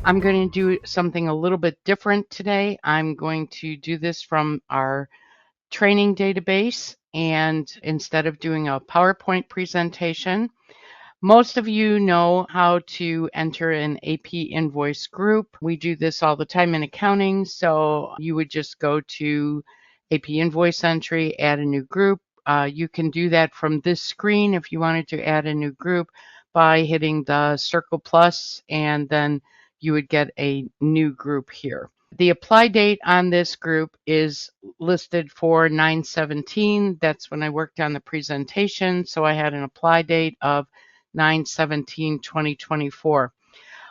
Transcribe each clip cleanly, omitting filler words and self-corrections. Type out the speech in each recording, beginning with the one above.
I'm going to do something a little bit different today. I'm going to do this from our training database, and instead of doing a PowerPoint presentation, most of you know how to enter an AP invoice group. We do this all the time in accounting, so you would just go to AP Invoice Entry, add a new group. You can do that from this screen if you wanted to add a new group by hitting the circle plus, and then you would get a new group here. The apply date on this group is listed for 9/17. That's when I worked on the presentation, so I had an apply date of 9/17/2024.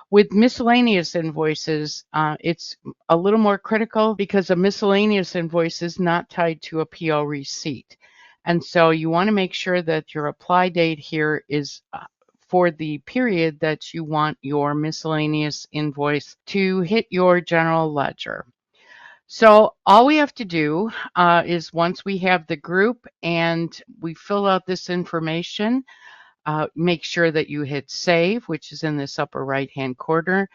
With miscellaneous invoices, it's a little more critical because a miscellaneous invoice is not tied to a PO receipt. And so you want to make sure that your apply date here is for the period that you want your miscellaneous invoice to hit your general ledger. So all we have to do is once we have the group and we fill out this information, make sure that you hit save, which is in this upper right hand corner,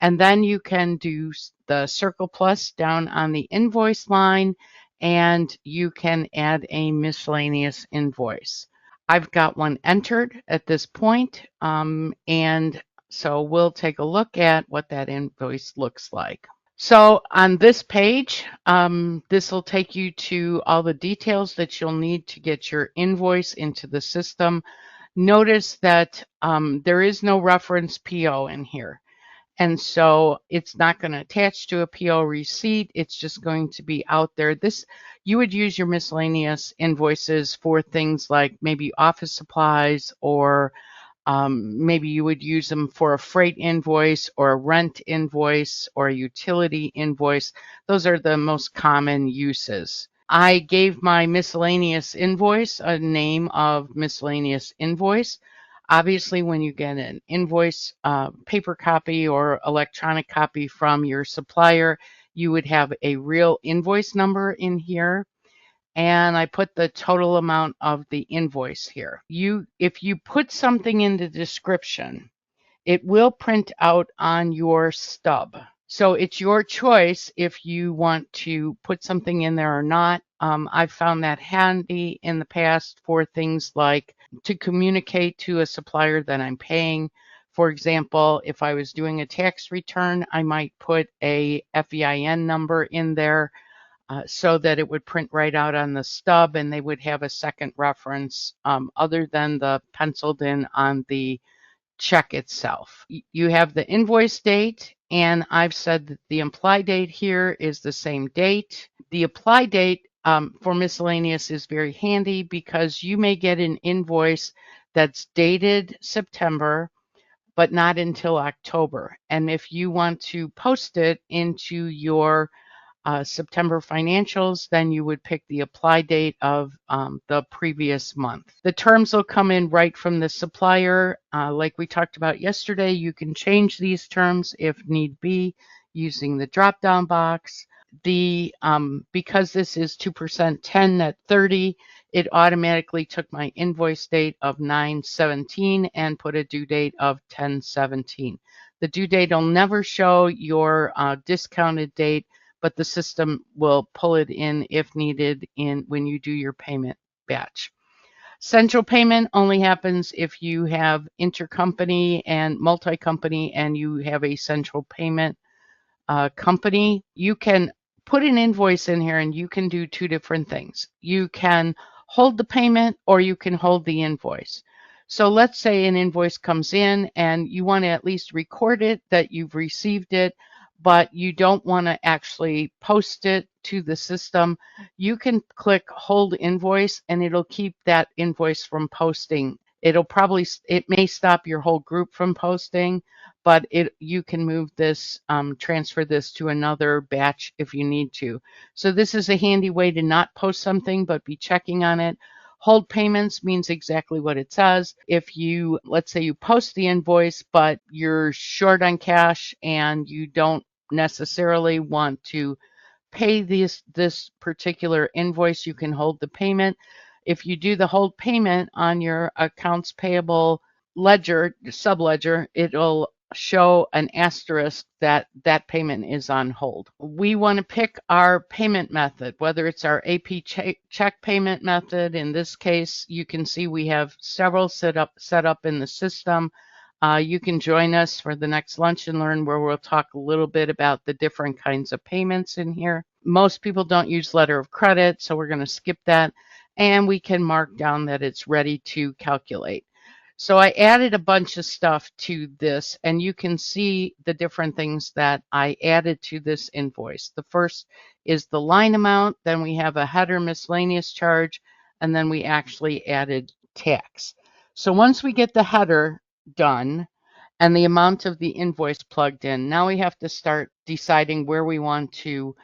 and then you can do the circle plus down on the invoice line, and you can add a miscellaneous invoice. I've got one entered at this point, and so we'll take a look at what that invoice looks like. So on this page, this will take you to all the details that you'll need to get your invoice into the system. Notice that there is no reference PO in here. And so it's not going to attach to a PO receipt. It's just going to be out there. You would use your miscellaneous invoices for things like maybe office supplies, or maybe you would use them for a freight invoice or a rent invoice or a utility invoice. Those are the most common uses. I gave my miscellaneous invoice a name of miscellaneous invoice. Obviously, when you get an invoice, paper copy or electronic copy from your supplier, you would have a real invoice number in here. And I put the total amount of the invoice here. If you put something in the description, it will print out on your stub. So it's your choice if you want to put something in there or not. I've found that handy in the past for things like to communicate to a supplier that I'm paying. For example, if I was doing a tax return, I might put a FEIN number in there so that it would print right out on the stub, and they would have a second reference other than the penciled in on the check itself. You have the invoice date, and I've said that the apply date here is the same date. The apply date for miscellaneous is very handy because you may get an invoice that's dated September, but not until October. And if you want to post it into your September financials, then you would pick the apply date of the previous month. The terms will come in right from the supplier. Like we talked about yesterday, you can change these terms if need be using the drop-down box. Because this is 2% 10 at 30, it automatically took my invoice date of 9/17 and put a due date of 10/17. The due date will never show your discounted date, but the system will pull it in if needed when you do your payment batch. Central payment only happens if you have intercompany and multi-company and you have a central payment company. You can put an invoice in here and you can do two different things. You can hold the payment or you can hold the invoice. So let's say an invoice comes in and you want to at least record it that you've received it, but you don't want to actually post it to the system. You can click hold invoice and it'll keep that invoice from posting. It may stop your whole group from posting, but you can move this, transfer this to another batch if you need to. So this is a handy way to not post something, but be checking on it. Hold payments means exactly what it says. If you, let's say you post the invoice, but you're short on cash and you don't necessarily want to pay this particular invoice, you can hold the payment. If you do the hold payment on your accounts payable ledger, subledger, it'll show an asterisk that that payment is on hold. We want to pick our payment method, whether it's our AP check payment method. In this case, you can see we have several set up in the system. You can join us for the next Lunch and Learn, where we'll talk a little bit about the different kinds of payments in here. Most people don't use letter of credit, so we're going to skip that. And we can mark down that it's ready to calculate. So I added a bunch of stuff to this, and you can see the different things that I added to this invoice. The first is the line amount, then we have a header miscellaneous charge, and then we actually added tax. So once we get the header done and the amount of the invoice plugged in, now we have to start deciding where we want to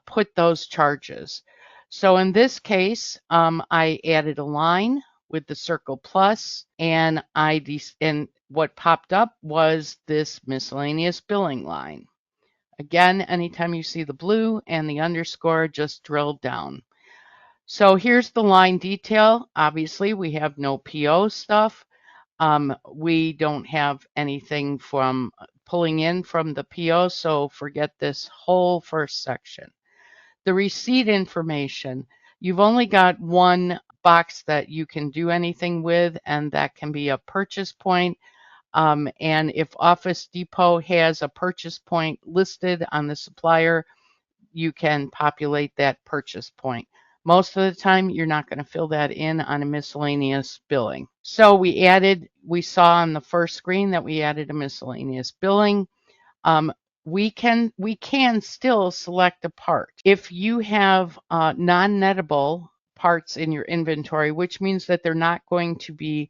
put those charges. So in this case, I added a line with the circle plus, and what popped up was this miscellaneous billing line. Again, anytime you see the blue and the underscore, just drill down. So here's the line detail. Obviously, we have no PO stuff. We don't have anything from pulling in from the PO, so forget this whole first section. The receipt information, you've only got one box that you can do anything with, and that can be a purchase point. And if Office Depot has a purchase point listed on the supplier, you can populate that purchase point. Most of the time, you're not going to fill that in on a miscellaneous billing. So we saw on the first screen that we added a miscellaneous billing. We can still select a part. If you have non-nettable parts in your inventory, which means that they're not going to be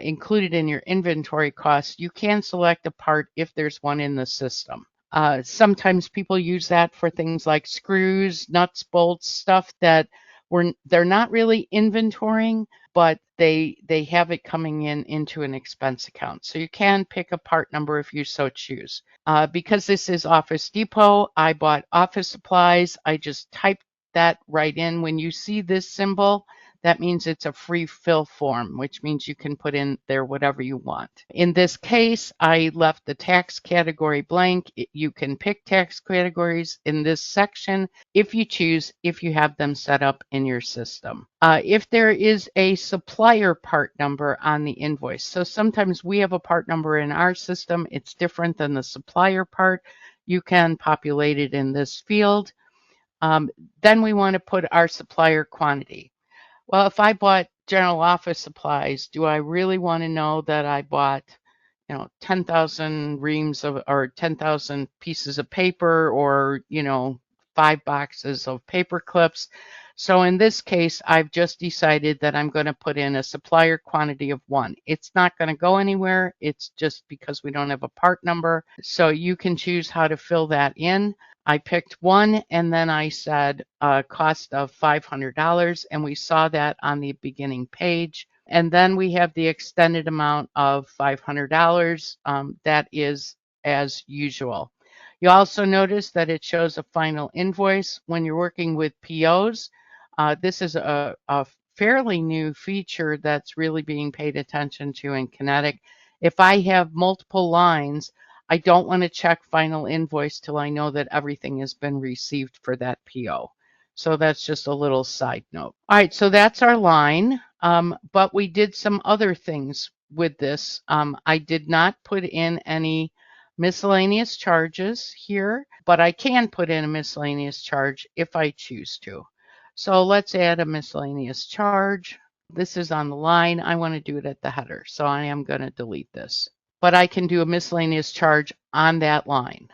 included in your inventory costs, you can select a part if there's one in the system. Sometimes people use that for things like screws, nuts, bolts, stuff that they're not really inventorying, but they have it coming into an expense account. So you can pick a part number if you so choose. Because this is Office Depot, I bought office supplies. I just typed that right in. When you see this symbol, that means it's a free fill form, which means you can put in there whatever you want. In this case, I left the tax category blank. You can pick tax categories in this section if you choose, if you have them set up in your system. If there is a supplier part number on the invoice, so sometimes we have a part number in our system, it's different than the supplier part, you can populate it in this field. Then we want to put our supplier quantity. Well, if I bought general office supplies, do I really want to know that I bought, 10,000 reams or 10,000 pieces of paper, or, 5 boxes of paper clips? So in this case, I've just decided that I'm going to put in a supplier quantity of 1. It's not going to go anywhere. It's just because we don't have a part number. So you can choose how to fill that in. I picked 1, and then I said a cost of $500, and we saw that on the beginning page. And then we have the extended amount of $500. That is as usual. You also notice that it shows a final invoice when you're working with POs. This is a fairly new feature that's really being paid attention to in Kinetic. If I have multiple lines, I don't want to check final invoice till I know that everything has been received for that PO. So that's just a little side note. All right, so that's our line, but we did some other things with this. I did not put in any miscellaneous charges here, but I can put in a miscellaneous charge if I choose to. So let's add a miscellaneous charge. This is on the line. I want to do it at the header, so I am going to delete this. But I can do a miscellaneous charge on that line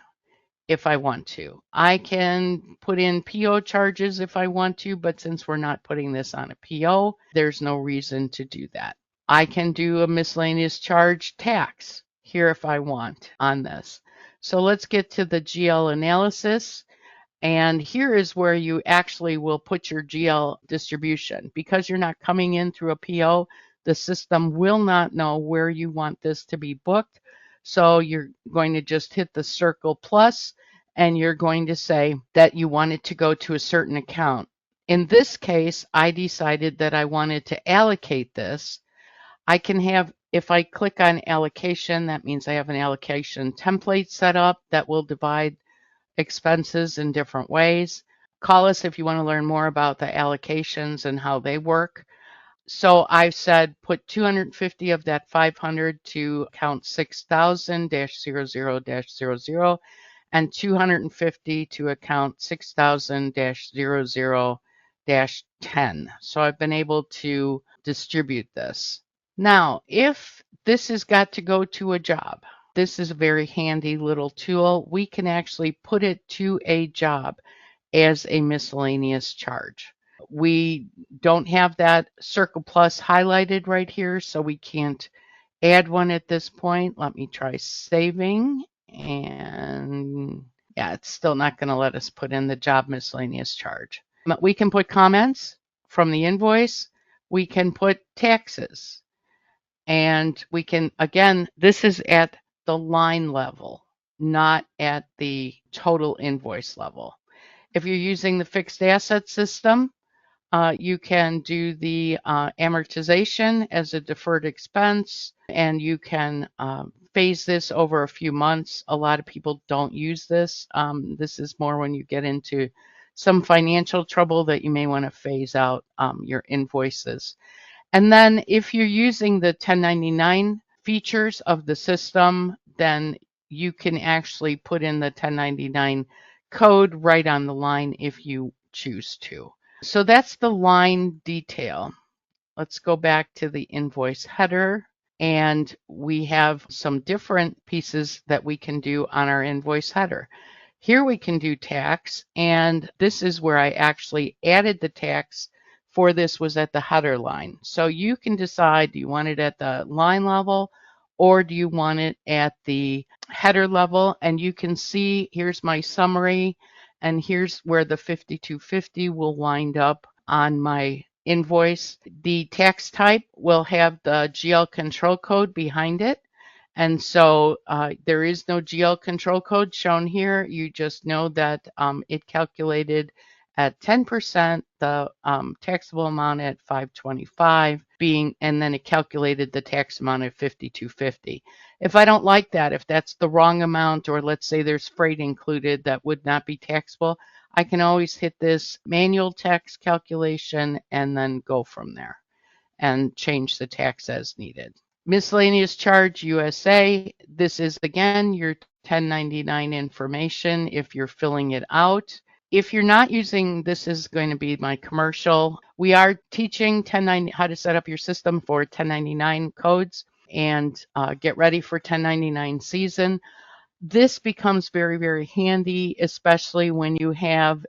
if I want to. I can put in PO charges if I want to, but since we're not putting this on a PO, there's no reason to do that. I can do a miscellaneous charge tax here if I want on this. So let's get to the GL analysis. And here is where you actually will put your GL distribution. Because you're not coming in through a PO, the system will not know where you want this to be booked. So you're going to just hit the circle plus, and you're going to say that you want it to go to a certain account. In this case, I decided that I wanted to allocate this. I can have if I click on allocation, that means I have an allocation template set up that will divide expenses in different ways. Call us if you want to learn more about the allocations and how they work. So I've said put 250 of that 500 to account 6000-00-00 and 250 to account 6000-00-10. So I've been able to distribute this. Now, if this has got to go to a job, this is a very handy little tool. We can actually put it to a job as a miscellaneous charge. We don't have that circle plus highlighted right here, so we can't add one at this point. Let me try saving, and yeah, it's still not going to let us put in the job miscellaneous charge. But we can put comments from the invoice. We can put taxes, and we can, again, this is at the line level, not at the total invoice level. If you're using the fixed asset system, you can do the amortization as a deferred expense, and you can phase this over a few months. A lot of people don't use this. This is more when you get into some financial trouble that you may want to phase out your invoices. And then if you're using the 1099 features of the system, then you can actually put in the 1099 code right on the line if you choose to. So that's the line detail. Let's go back to the invoice header, and we have some different pieces that we can do on our invoice header. Here we can do tax, and this is where I actually added the tax for this was at the header line. So you can decide, do you want it at the line level or do you want it at the header level? And you can see, here's my summary, and here's where the 5250 will wind up on my invoice. The tax type will have the GL control code behind it. And so there is no GL control code shown here. You just know that it calculated at 10% the taxable amount at 525 being, and then it calculated the tax amount at 5250. If I don't like that, if that's the wrong amount, or let's say there's freight included that would not be taxable, I can always hit this manual tax calculation and then go from there and change the tax as needed. Miscellaneous charge USA. This is again your 1099 information if you're filling it out. If you're not using, this is going to be my commercial. We are teaching how to set up your system for 1099 codes and get ready for 1099 season. This becomes very, very handy, especially when you have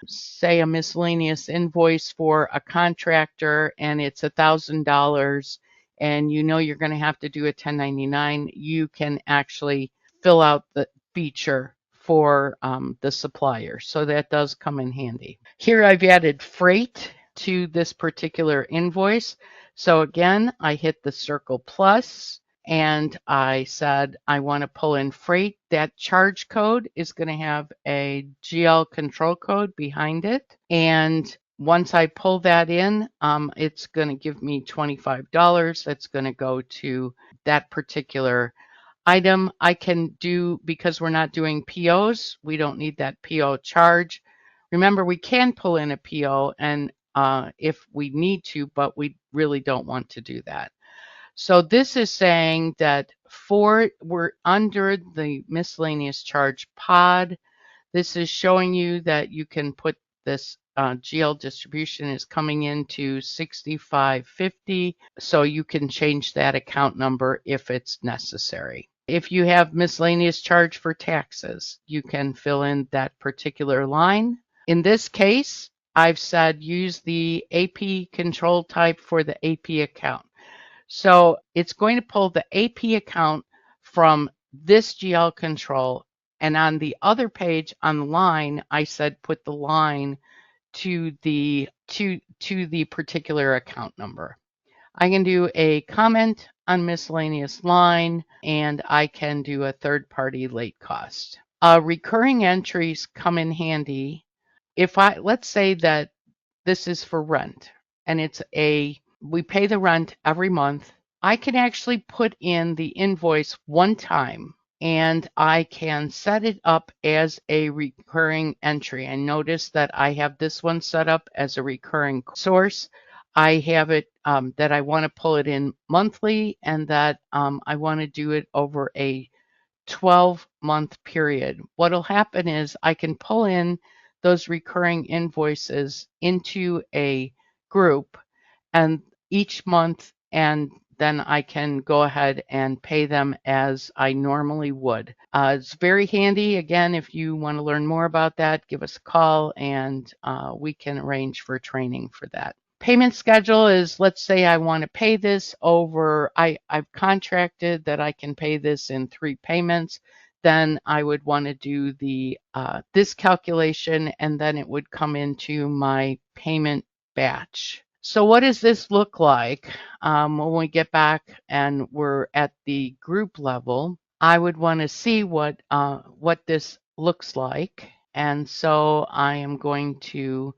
say a miscellaneous invoice for a contractor and it's $1,000 and you know you're going to have to do a 1099. You can actually fill out the feature for the supplier. So that does come in handy. Here I've added freight to this particular invoice. So again, I hit the circle plus and I said I want to pull in freight. That charge code is going to have a GL control code behind it. And once I pull that in, it's going to give me $25. That's going to go to that particular item. I can do, because we're not doing POs, we don't need that PO charge. Remember, we can pull in a PO and if we need to, but we really don't want to do that. So this is saying that we're under the miscellaneous charge pod. This is showing you that you can put this GL distribution is coming into 6550. So you can change that account number if it's necessary. If you have miscellaneous charge for taxes, you can fill in that particular line. In this case, I've said use the AP control type for the AP account. So it's going to pull the AP account from this GL control. And on the other page on the line, I said put the line to the particular account number. I can do a comment on miscellaneous line, and I can do a third-party late cost. Recurring entries come in handy. Let's say that this is for rent, and we pay the rent every month, I can actually put in the invoice one time and I can set it up as a recurring entry. And notice that I have this one set up as a recurring source. I have it that I want to pull it in monthly and that I want to do it over a 12-month period. What'll happen is I can pull in those recurring invoices into a group and each month, and then I can go ahead and pay them as I normally would. It's very handy. Again, if you want to learn more about that, give us a call and we can arrange for training for that. Payment schedule is, let's say I want to pay this over, I've contracted that I can pay this in 3 payments. Then I would want to do the this calculation and then it would come into my payment batch. So what does this look like when we get back and we're at the group level? I would want to see what this looks like. And so I'm going to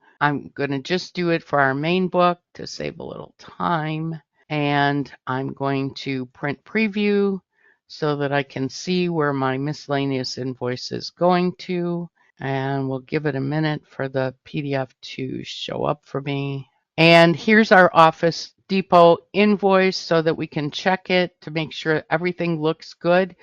just do it for our main book to save a little time. And I'm going to print preview so that I can see where my miscellaneous invoice is going to. And we'll give it a minute for the PDF to show up for me. And here's our Office Depot invoice so that we can check it to make sure everything looks good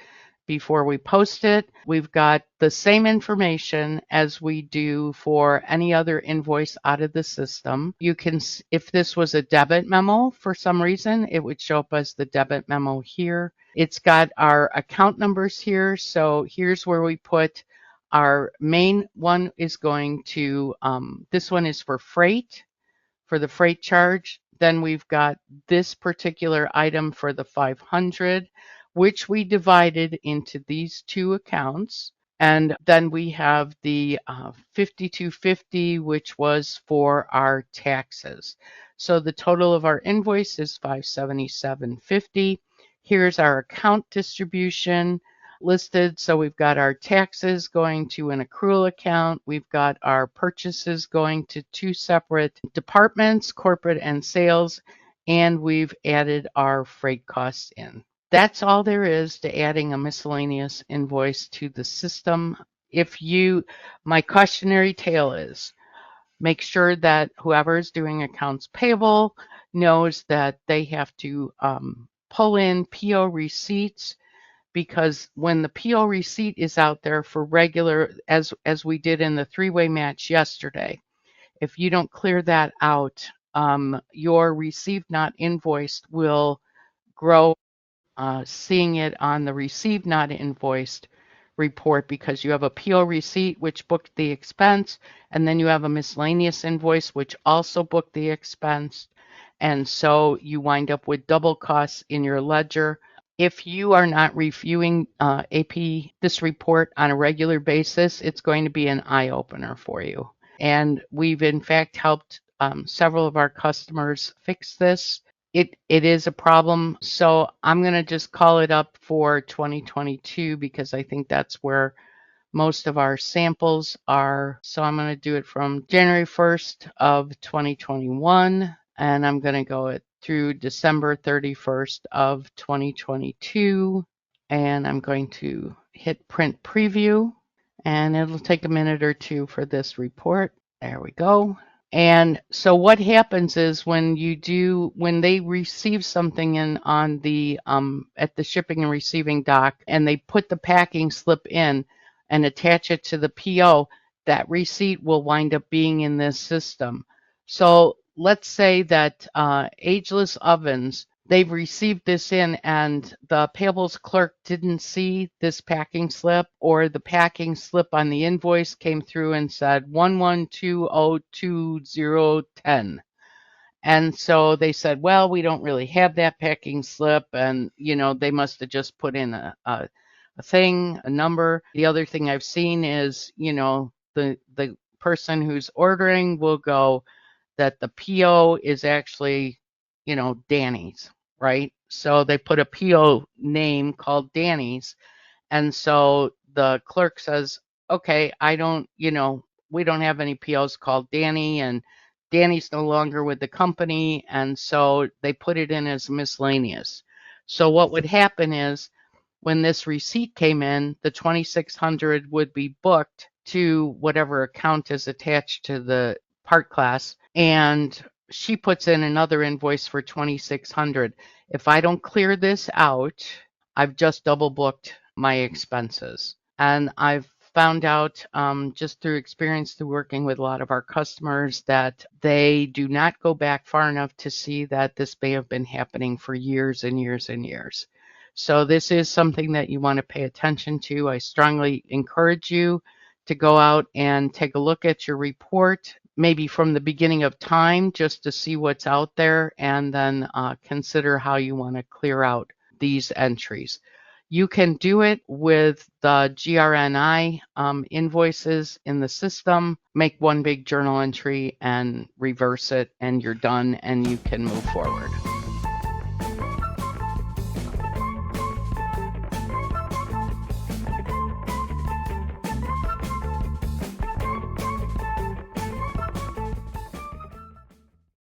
before we post it. We've got the same information as we do for any other invoice out of the system. You can, if this was a debit memo for some reason, it would show up as the debit memo here. It's got our account numbers here. So here's where we put our main one is going to, this one is for freight, for the freight charge. Then we've got this particular item for the 500, which we divided into these 2 accounts. And then we have the 5250, which was for our taxes. So the total of our invoice is 577.50. Here's our account distribution listed. So we've got our taxes going to an accrual account. We've got our purchases going to 2 separate departments, corporate and sales, and we've added our freight costs in. That's all there is to adding a miscellaneous invoice to the system. My cautionary tale is, make sure that whoever is doing accounts payable knows that they have to pull in PO receipts, because when the PO receipt is out there for regular, as we did in the 3-way match yesterday, if you don't clear that out, your received not invoiced will grow, seeing it on the received not invoiced report, because you have a PO receipt which booked the expense, and then you have a miscellaneous invoice which also booked the expense. And so you wind up with double costs in your ledger. If you are not reviewing this report on a regular basis, it's going to be an eye-opener for you. And we've in fact helped several of our customers fix this. It is a problem, so I'm going to just call it up for 2022 because I think that's where most of our samples are. So I'm going to do it from January 1st of 2021, and I'm going to go it through December 31st of 2022, and I'm going to hit print preview, and it'll take a minute or 2 for this report. There we go. And so what happens is when they receive something in on the at the shipping and receiving dock, and they put the packing slip in and attach it to the PO, that receipt will wind up being in this system. So let's say that Ageless Ovens, they've received this in and the payables clerk didn't see this packing slip, or the packing slip on the invoice came through and said 11202010. And so they said, well, we don't really have that packing slip. And, they must have just put in a thing, a number. The other thing I've seen is, the person who's ordering will go that the PO is actually, Danny's, right? So they put a PO name called Danny's. And so the clerk says, okay, we don't have any POs called Danny, and Danny's no longer with the company. And so they put it in as miscellaneous. So what would happen is when this receipt came in, the $2,600 would be booked to whatever account is attached to the part class, and she puts in another invoice for $2,600. If I don't clear this out, I've just double booked my expenses. And I've found out just through experience through working with a lot of our customers that they do not go back far enough to see that this may have been happening for years and years and years. So this is something that you want to pay attention to. I strongly encourage you to go out and take a look at your report, maybe from the beginning of time, just to see what's out there, and then consider how you want to clear out these entries. You can do it with the GRNI invoices in the system, make one big journal entry and reverse it, and you're done, and you can move forward.